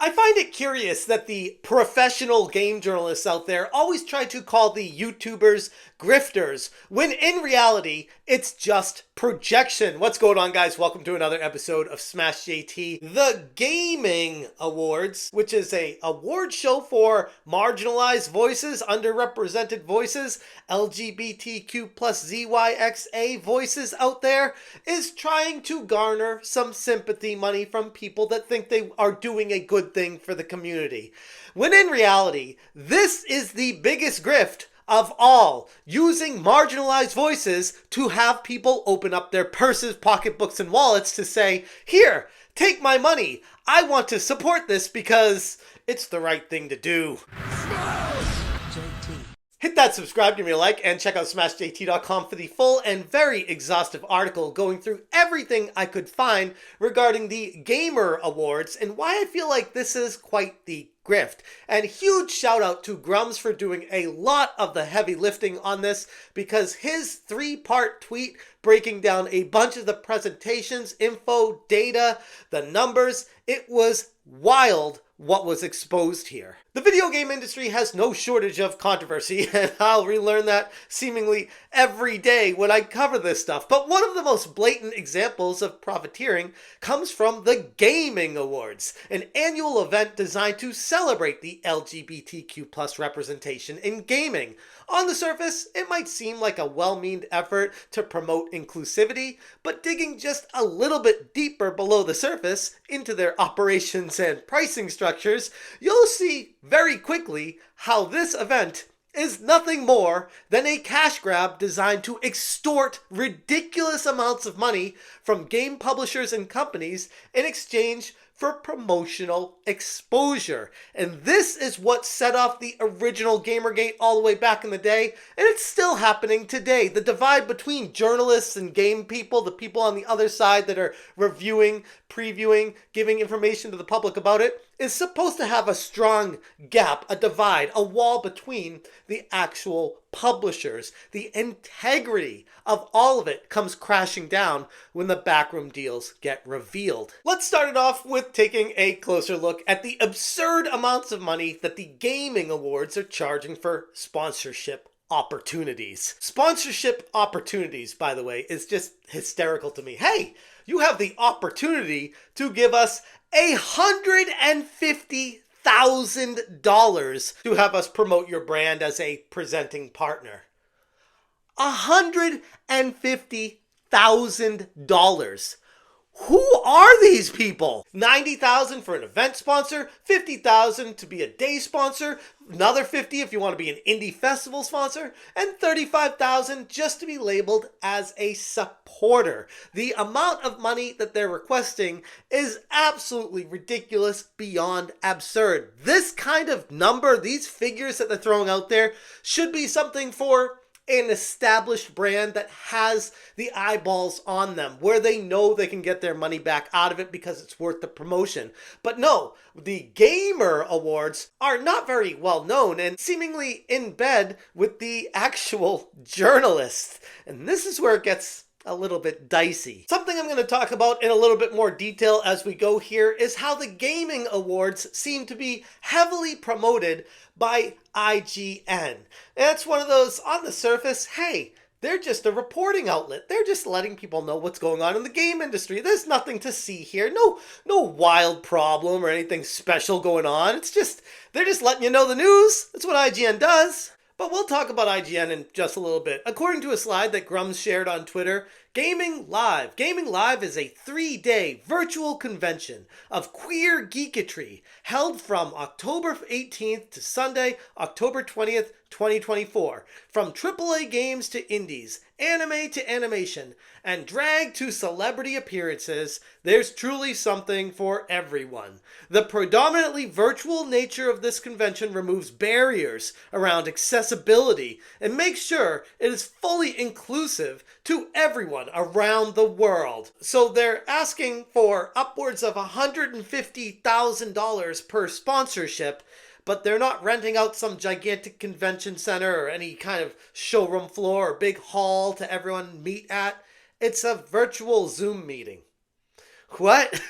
I find it curious that the professional game journalists out there always try to call the YouTubers grifters, when in reality, it's just projection. What's going on, guys? Welcome to another episode of Smash JT. The Gayming Awards, which is a award show for marginalized voices, underrepresented voices, LGBTQ plus ZYXA voices out there, is trying to garner some sympathy money from people that think they are doing a good thing for the community. When in reality, this is the biggest grift of all, using marginalized voices to have people open up their purses, pocketbooks, and wallets to say, here, take my money. I want to support this because it's the right thing to do. Hit that subscribe, give me a like, and check out smashjt.com for the full and very exhaustive article going through everything I could find regarding the Gamer Awards and why I feel like this is quite the grift. And huge shout out to Grums for doing a lot of the heavy lifting on this, because his 3-part tweet breaking down a bunch of the presentations, info, data, the numbers, it was wild what was exposed here. The video game industry has no shortage of controversy, and I'll relearn that seemingly every day when I cover this stuff. But one of the most blatant examples of profiteering comes from the Gayming Awards, an annual event designed to celebrate the LGBTQ plus representation in gaming. On the surface, it might seem like a well-meaned effort to promote inclusivity, but digging just a little bit deeper below the surface into their operations and pricing structures, you'll see very quickly how this event is nothing more than a cash grab designed to extort ridiculous amounts of money from game publishers and companies in exchange for promotional exposure. And this is what set off the original Gamergate all the way back in the day, and it's still happening today. The divide between journalists and game people, the people on the other side that are reviewing, previewing, giving information to the public about it, is supposed to have a strong gap, a divide, a wall between the actual publishers. The integrity of all of it comes crashing down when the backroom deals get revealed. Let's start it off with taking a closer look at the absurd amounts of money that the Gaming Awards are charging for sponsorship opportunities. Sponsorship opportunities, by the way, is just hysterical to me. Hey, you have the opportunity to give us $150,000 to have us promote your brand as a presenting partner. $150,000. Who are these people? $90,000 for an event sponsor, $50,000 to be a day sponsor, another $50,000 if you want to be an indie festival sponsor, and $35,000 just to be labeled as a supporter. The amount of money that they're requesting is absolutely ridiculous, beyond absurd. This kind of number, these figures that they're throwing out there, should be something for an established brand that has the eyeballs on them, where they know they can get their money back out of it because it's worth the promotion. But no, the Gamer Awards are not very well known and seemingly in bed with the actual journalists. And this is where it gets a little bit dicey. Something I'm going to talk about in a little bit more detail as we go here is how the Gaming Awards seem to be heavily promoted by IGN. And it's one of those, on the surface, hey, they're just a reporting outlet. They're just letting people know what's going on in the game industry. There's nothing to see here. No wild problem or anything special going on. It's just, they're just letting you know the news. That's what IGN does. But we'll talk about IGN in just a little bit. According to a slide that Grums shared on Twitter, Gayming Live. Gayming Live is a 3-day virtual convention of queer geeketry held from October 18th to Sunday, October 20th, 2024. From AAA games to indies, anime to animation, and drag to celebrity appearances, there's truly something for everyone. The predominantly virtual nature of this convention removes barriers around accessibility and makes sure it is fully inclusive to everyone around the world. So they're asking for upwards of $150,000 per sponsorship, but they're not renting out some gigantic convention center or any kind of showroom floor or big hall to everyone meet at. It's a virtual Zoom meeting. What?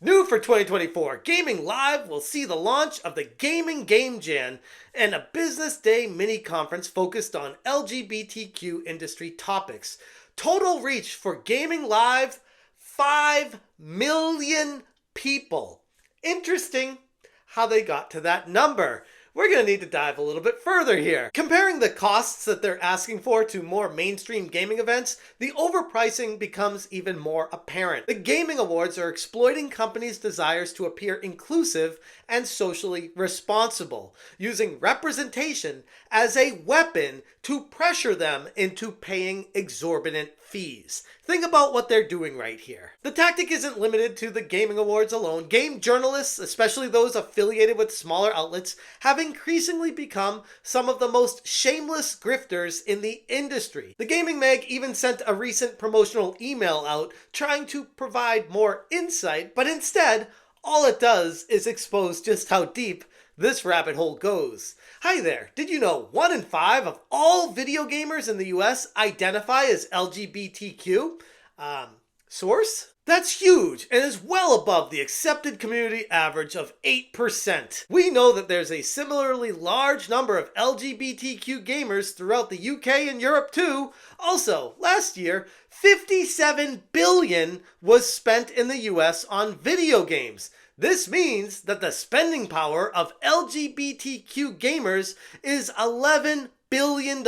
New for 2024, Gaming Live will see the launch of the Gaming Game Jam and a business day mini conference focused on LGBTQ industry topics. Total reach for Gaming Live, 5 million people. Interesting how they got to that number. We're going to need to dive a little bit further here. Comparing the costs that they're asking for to more mainstream gaming events, the overpricing becomes even more apparent. The Gayming Awards are exploiting companies' desires to appear inclusive and socially responsible, using representation as a weapon to pressure them into paying exorbitant fees. Think about what they're doing right here. The tactic isn't limited to the Gayming Awards alone. Game journalists, especially those affiliated with smaller outlets, have increasingly become some of the most shameless grifters in the industry. The Gaming Mag even sent a recent promotional email out trying to provide more insight, but instead, all it does is expose just how deep this rabbit hole goes. Hi there, did you know 1 in 5 of all video gamers in the US identify as LGBTQ? Source? That's huge and is well above the accepted community average of 8%. We know that there's a similarly large number of LGBTQ gamers throughout the UK and Europe too. Also, last year, $57 billion was spent in the US on video games. This means that the spending power of LGBTQ gamers is $11 billion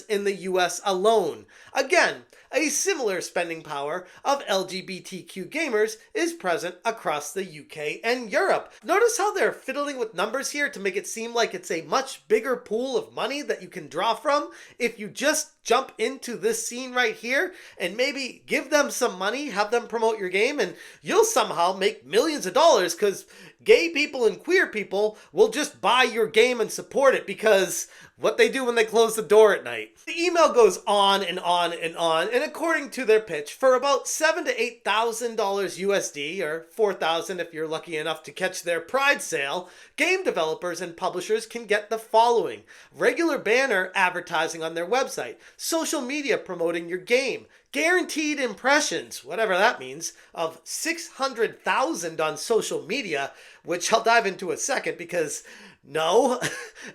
in the US alone. Again, a similar spending power of LGBTQ gamers is present across the UK and Europe. Notice how they're fiddling with numbers here to make it seem like it's a much bigger pool of money that you can draw from if you just jump into this scene right here and maybe give them some money, have them promote your game, and you'll somehow make millions of dollars because gay people and queer people will just buy your game and support it because what they do when they close the door at night. The email goes on and on and on, and according to their pitch, for about $7,000 to $8,000 USD, or $4,000 if you're lucky enough to catch their Pride sale, game developers and publishers can get the following: regular banner advertising on their website, social media promoting your game, guaranteed impressions, whatever that means, of 600,000 on social media, which I'll dive into a second because no,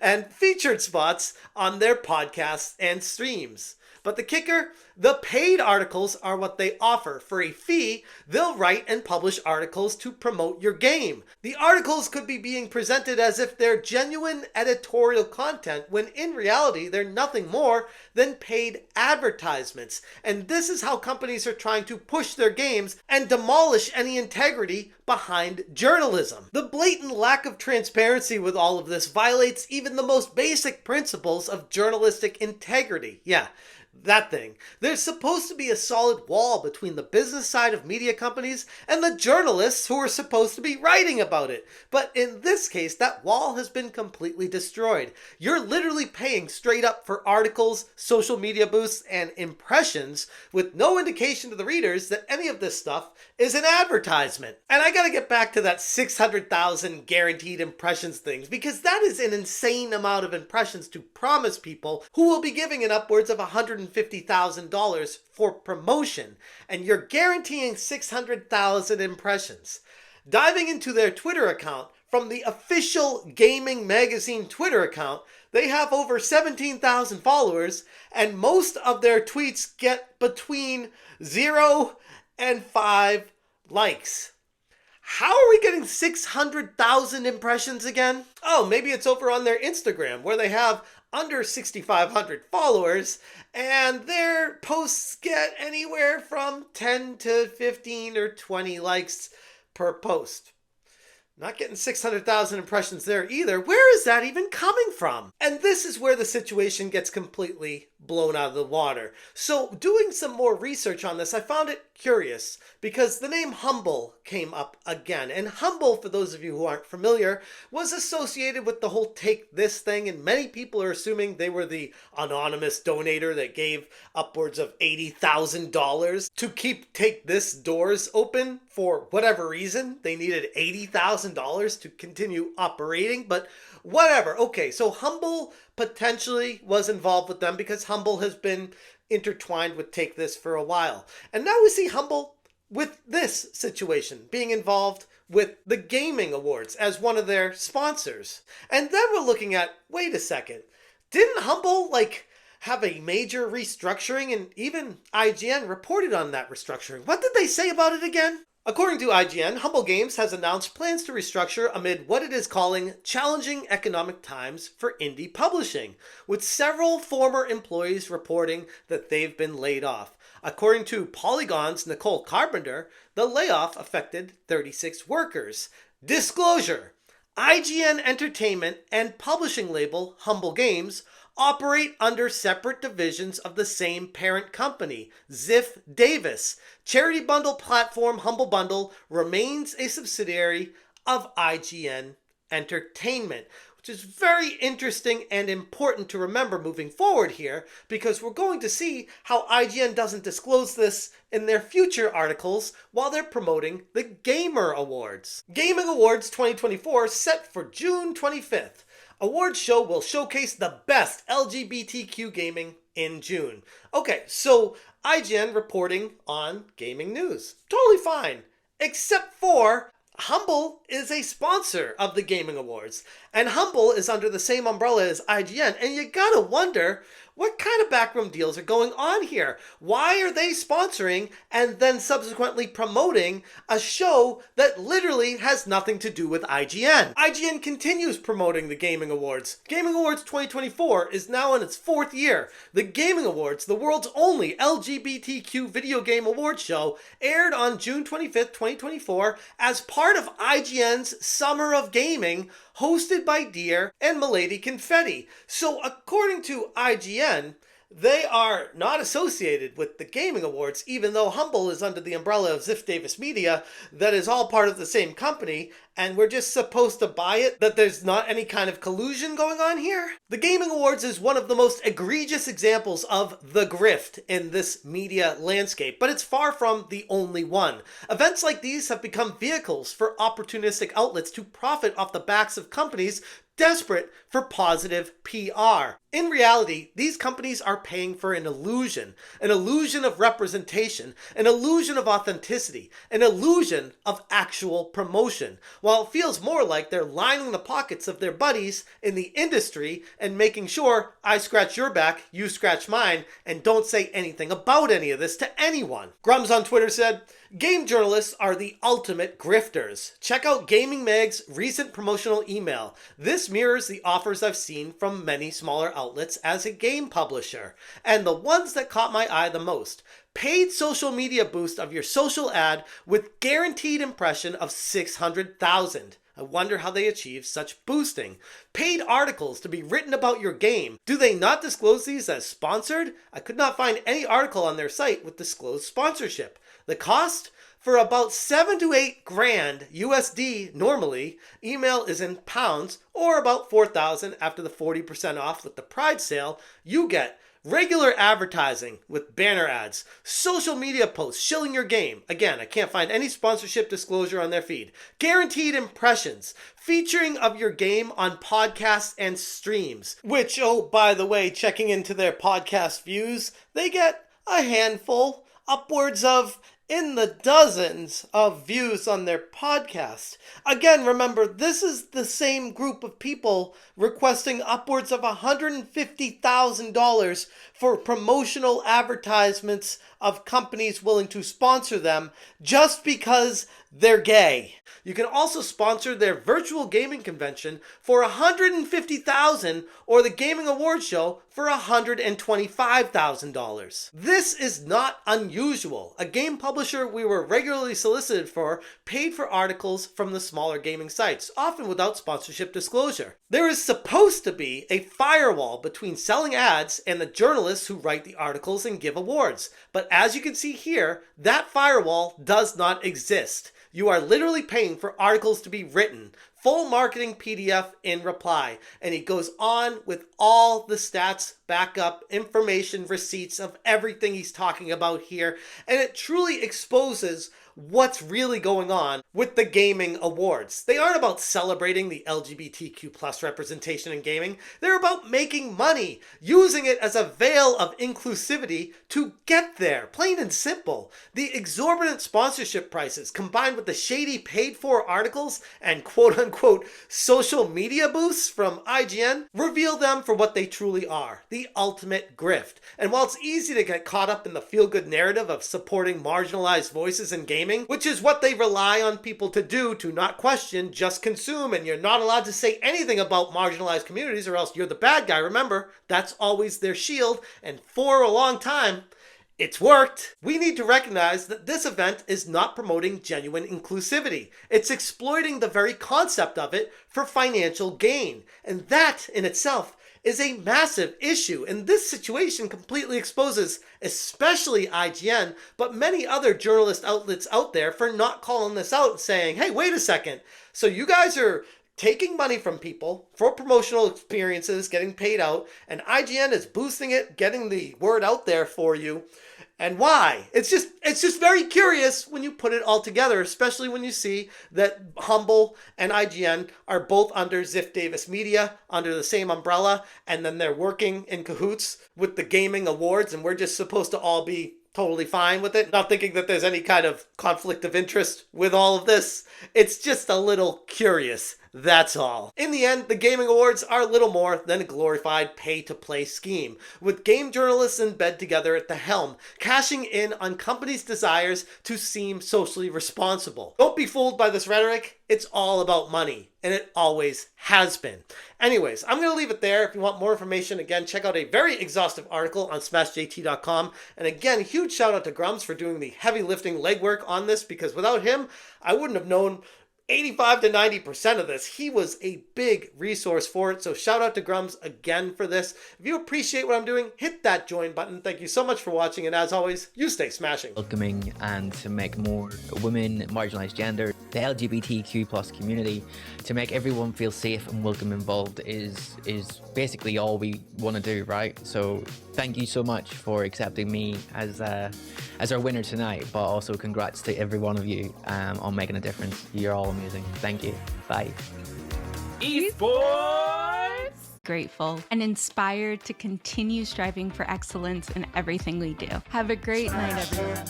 and featured spots on their podcasts and streams. But the kicker, the paid articles are what they offer. For a fee, they'll write and publish articles to promote your game. The articles could be being presented as if they're genuine editorial content, when in reality, they're nothing more than paid advertisements. And this is how companies are trying to push their games and demolish any integrity behind journalism. The blatant lack of transparency with all of this violates even the most basic principles of journalistic integrity. Yeah, that thing. There's supposed to be a solid wall between the business side of media companies and the journalists who are supposed to be writing about it. But in this case, that wall has been completely destroyed. You're literally paying straight up for articles, social media boosts, and impressions with no indication to the readers that any of this stuff is an advertisement. And I gotta get back to that 600,000 guaranteed impressions things, because that is an insane amount of impressions to promise people who will be giving an upwards of $150,000 for promotion, and you're guaranteeing 600,000 impressions. Diving into their Twitter account, from the official Gaming Magazine Twitter account, they have over 17,000 followers, and most of their tweets get between 0 and 5 likes. How are we getting 600,000 impressions again? Oh, maybe it's over on their Instagram, where they have under 6,500 followers, and their posts get anywhere from 10 to 15 or 20 likes per post. Not getting 600,000 impressions there either. Where is that even coming from? And this is where the situation gets completely blown out of the water. So doing some more research on this, I found it curious because the name Humble came up again. And Humble, for those of you who aren't familiar, was associated with the whole Take This thing, and many people are assuming they were the anonymous donator that gave upwards of $80,000 to keep Take This doors open for whatever reason. They needed $80,000 to continue operating, but whatever. Okay, so Humble potentially was involved with them because Humble has been intertwined with Take This for a while. And now we see Humble with this situation, being involved with the Gayming Awards as one of their sponsors. And then we're looking at, wait a second, didn't Humble have a major restructuring? And even IGN reported on that restructuring. What did they say about it again? According to IGN, Humble Games has announced plans to restructure amid what it is calling challenging economic times for indie publishing, with several former employees reporting that they've been laid off. According to Polygon's Nicole Carpenter, the layoff affected 36 workers. Disclosure: IGN Entertainment and publishing label Humble Games operate under separate divisions of the same parent company, Ziff Davis. Charity bundle platform Humble Bundle remains a subsidiary of IGN Entertainment, which is very interesting and important to remember moving forward here, because we're going to see how IGN doesn't disclose this in their future articles while they're promoting the Gamer Awards. Gayming Awards 2024 set for June 25th. Awards show will showcase the best LGBTQ gaming in June. Okay, so IGN reporting on gaming news. Totally fine. Except for Humble is a sponsor of the Gayming Awards. And Humble is under the same umbrella as IGN. And you gotta wonder, what kind of backroom deals are going on here? Why are they sponsoring and then subsequently promoting a show that literally has nothing to do with IGN? IGN continues promoting the Gayming Awards. Gayming Awards 2024 is now in its 4th year. The Gayming Awards, the world's only LGBTQ video game award show, aired on June 25th, 2024 as part of IGN's Summer of Gaming, hosted by Deer and Milady Confetti. So according to IGN, they are not associated with the Gayming Awards, even though Humble is under the umbrella of Ziff Davis Media, that is all part of the same company, and we're just supposed to buy it that there's not any kind of collusion going on here? The Gayming Awards is one of the most egregious examples of the grift in this media landscape, but it's far from the only one. Events like these have become vehicles for opportunistic outlets to profit off the backs of companies desperate for positive PR. In reality, these companies are paying for an illusion of representation, an illusion of authenticity, an illusion of actual promotion, while it feels more like they're lining the pockets of their buddies in the industry and making sure I scratch your back, you scratch mine, and don't say anything about any of this to anyone. Grums on Twitter said, "Game journalists are the ultimate grifters. Check out Gaming Mag's recent promotional email. This mirrors the offers I've seen from many smaller outlets as a game publisher. And the ones that caught my eye the most. Paid social media boost of your social ad with guaranteed impression of 600,000. I wonder how they achieve such boosting. Paid articles to be written about your game. Do they not disclose these as sponsored? I could not find any article on their site with disclosed sponsorship. The cost? For about 7 to 8 grand USD normally. Email is in pounds, or about 4,000 after the 40% off with the Pride sale. You get regular advertising with banner ads, social media posts shilling your game. Again, I can't find any sponsorship disclosure on their feed. Guaranteed impressions, featuring of your game on podcasts and streams, which, oh, by the way, checking into their podcast views, they get a handful, upwards of in the dozens of views on their podcast. Again, remember, this is the same group of people requesting upwards of $150,000 for promotional advertisements of companies willing to sponsor them just because they're gay. You can also sponsor their virtual gaming convention for $150,000 or the Gaming Awards show for $125,000. This is not unusual. A game publisher we were regularly solicited for paid for articles from the smaller gaming sites, often without sponsorship disclosure. There is supposed to be a firewall between selling ads and the journalists who write the articles and give awards. But as you can see here, that firewall does not exist. You are literally paying for articles to be written. Full marketing PDF in reply. And he goes on with all the stats, backup, information, receipts of everything he's talking about here. And it truly exposes what's really going on with the Gayming Awards. They aren't about celebrating the LGBTQ plus representation in gaming. They're about making money, using it as a veil of inclusivity to get there, plain and simple. The exorbitant sponsorship prices combined with the shady paid-for articles and quote-unquote social media boosts from IGN reveal them for what they truly are, the ultimate grift. And while it's easy to get caught up in the feel-good narrative of supporting marginalized voices in gaming, which is what they rely on people to do, to not question, just consume, and you're not allowed to say anything about marginalized communities or else you're the bad guy. Remember, that's always their shield, and for a long time, it's worked. We need to recognize that this event is not promoting genuine inclusivity. It's exploiting the very concept of it for financial gain. And that in itself is a massive issue. And this situation completely exposes, especially IGN, but many other journalist outlets out there for not calling this out and saying, hey, wait a second. So you guys are taking money from people for promotional experiences, getting paid out, and IGN is boosting it, getting the word out there for you. And why? It's just very curious when you put it all together, especially when you see that Humble and IGN are both under Ziff Davis Media, under the same umbrella, and then they're working in cahoots with the Gayming Awards, and we're just supposed to all be totally fine with it, not thinking that there's any kind of conflict of interest with all of this. It's just a little curious. That's all. In the end, the Gayming Awards are little more than a glorified pay-to-play scheme, with game journalists in bed together at the helm, cashing in on companies' desires to seem socially responsible. Don't be fooled by this rhetoric. It's all about money, and it always has been. Anyways, I'm going to leave it there. If you want more information, again, check out a very exhaustive article on smashjt.com. And again, huge shout out to Grums for doing the heavy lifting legwork on this, because without him, I wouldn't have known 85 to 90% of this. He was a big resource for it. So shout out to Grums again for this. If you appreciate what I'm doing, hit that join button. Thank you so much for watching. And as always, you stay smashing. Welcoming and to make more women, marginalized gender, the LGBTQ plus community, to make everyone feel safe and welcome involved is basically all we want to do, right? So thank you so much for accepting me as our winner tonight, but also congrats to every one of you on making a difference. You're all amazing. Thank you. Bye. Esports! Grateful and inspired to continue striving for excellence in everything we do. Have a great night, everyone.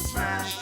Smash